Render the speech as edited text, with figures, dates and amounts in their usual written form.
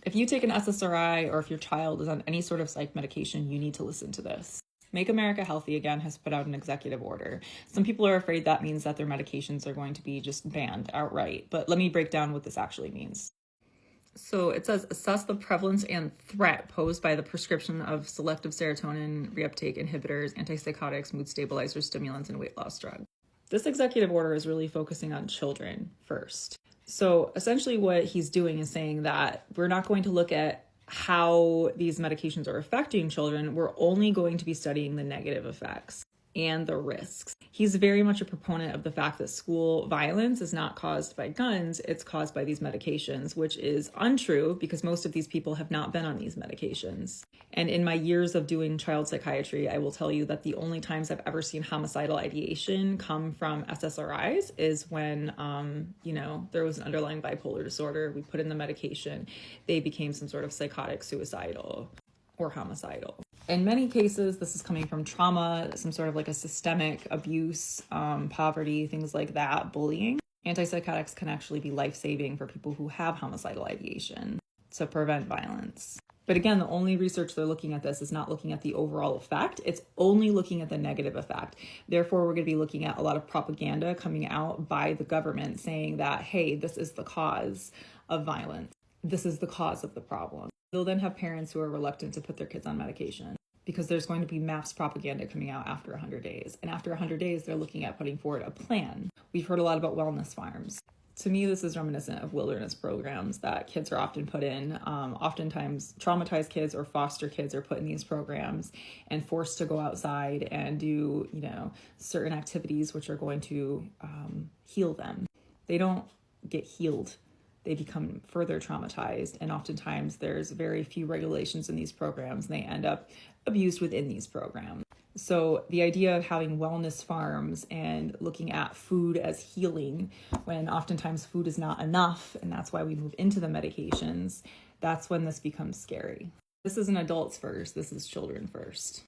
If you take an SSRI or if your child is on any sort of psych medication, you need to listen to this. Make America Healthy Again has put out an executive order. Some people are afraid that means that their medications are going to be just banned outright, but let me break down what this actually means. So it says, assess the prevalence and threat posed by the prescription of selective serotonin reuptake inhibitors, antipsychotics, mood stabilizers, stimulants, and weight loss drugs. This executive order is really focusing on children first. So essentially what he's doing is saying that we're not going to look at how these medications are affecting children. We're only going to be studying the negative effects and the risks. He's very much a proponent of the fact that school violence is not caused by guns, it's caused by these medications, which is untrue because most of these people have not been on these medications. And in my years of doing child psychiatry, I will tell you that the only times I've ever seen homicidal ideation come from SSRIs is when, there was an underlying bipolar disorder. We put in the medication, they became some sort of psychotic, suicidal, or homicidal. In many cases, this is coming from trauma, some sort of like a systemic abuse, poverty, things like that, bullying. Antipsychotics can actually be life-saving for people who have homicidal ideation to prevent violence. But again, the only research they're looking at this is not looking at the overall effect. It's only looking at the negative effect. Therefore, we're going to be looking at a lot of propaganda coming out by the government saying that, hey, this is the cause of violence. This is the cause of the problem. They'll then have parents who are reluctant to put their kids on medication because there's going to be mass propaganda coming out after 100 days. And after 100 days, they're looking at putting forward a plan. We've heard a lot about wellness farms. To me, this is reminiscent of wilderness programs that kids are often put in. Oftentimes, traumatized kids or foster kids are put in these programs and forced to go outside and do, certain activities which are going to heal them. They don't get healed. They become further traumatized, and oftentimes there's very few regulations in these programs, and they end up abused within these programs. So the idea of having wellness farms and looking at food as healing, when oftentimes food is not enough, and that's why we move into the medications, that's when this becomes scary. This isn't adults first, this is children first.